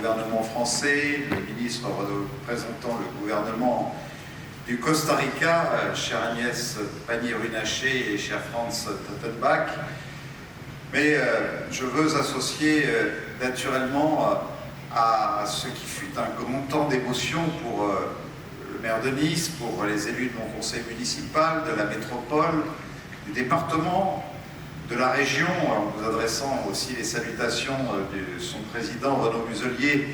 Le gouvernement français, le ministre représentant le gouvernement du Costa Rica, chère Agnès Pannier-Runacher et cher Franz Tottenbach. Mais je veux associer naturellement à ce qui fut un grand temps d'émotion pour le maire de Nice, pour les élus de mon conseil municipal, de la métropole, du département, de la région, en vous adressant aussi les salutations de son président Renaud Muselier,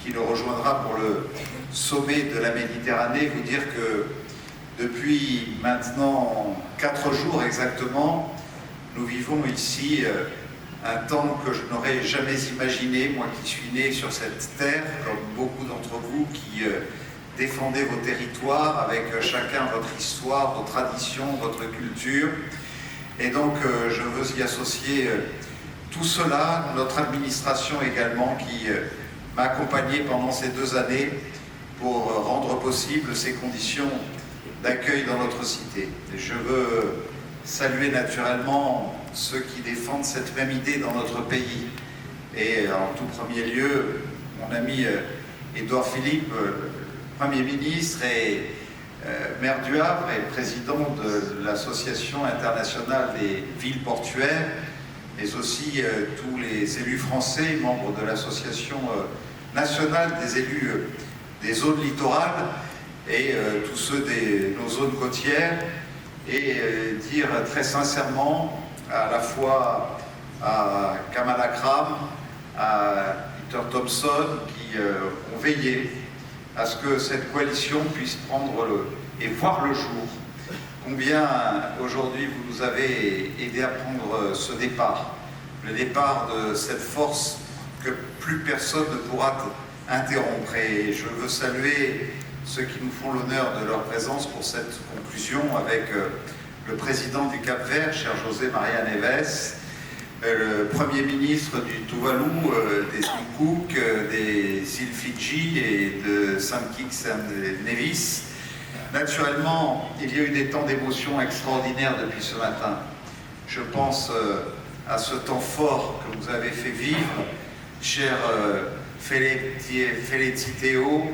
qui le rejoindra pour le sommet de la Méditerranée, vous dire que depuis maintenant 4 jours exactement, nous vivons ici un temps que je n'aurais jamais imaginé, moi qui suis né sur cette terre, comme beaucoup d'entre vous qui défendez vos territoires avec chacun votre histoire, vos traditions, votre culture. Et donc je veux y associer tout cela, notre administration également qui m'a accompagné pendant ces 2 années pour rendre possible ces conditions d'accueil dans notre cité. Et je veux saluer naturellement ceux qui défendent cette même idée dans notre pays. Et en tout premier lieu, mon ami Édouard Philippe, Premier ministre et maire du Havre et président de l'Association internationale des villes portuaires, mais aussi tous les élus français, membres de l'Association nationale des élus des zones littorales et tous ceux de nos zones côtières, et dire très sincèrement à la fois à Kamal Akram, à Peter Thompson, qui ont veillé à ce que cette coalition puisse prendre et voir le jour. Combien aujourd'hui vous nous avez aidé à prendre ce départ, le départ de cette force que plus personne ne pourra interrompre. Et je veux saluer ceux qui nous font l'honneur de leur présence pour cette conclusion avec le président du Cap-Vert, cher José Maria Neves, le Premier ministre du Tuvalu, des îles Cook, des îles Fidji et de Saint Kitts et Nevis. Naturellement, il y a eu des temps d'émotion extraordinaires depuis ce matin. Je pense à ce temps fort que vous avez fait vivre, cher Féliciteo,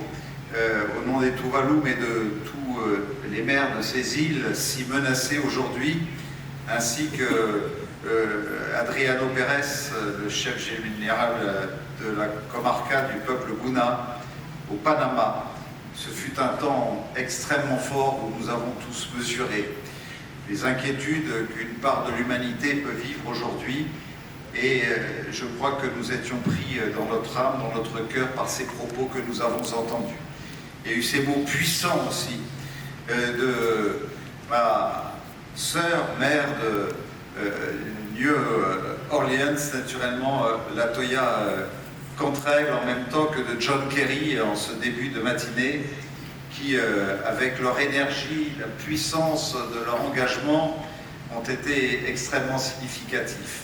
au nom des Tuvalu, mais de tous les maires de ces îles si menacées aujourd'hui, ainsi que Adriano Pérez, le chef général de la comarca du peuple Guna au Panama. Ce fut un temps extrêmement fort où nous avons tous mesuré les inquiétudes qu'une part de l'humanité peut vivre aujourd'hui, et je crois que nous étions pris dans notre âme, dans notre cœur par ces propos que nous avons entendus. Il y a eu ces mots puissants aussi de ma sœur, mère de New Orleans, naturellement Latoya Cantrell, en même temps que de John Kerry en ce début de matinée, qui, avec leur énergie, la puissance de leur engagement, ont été extrêmement significatifs.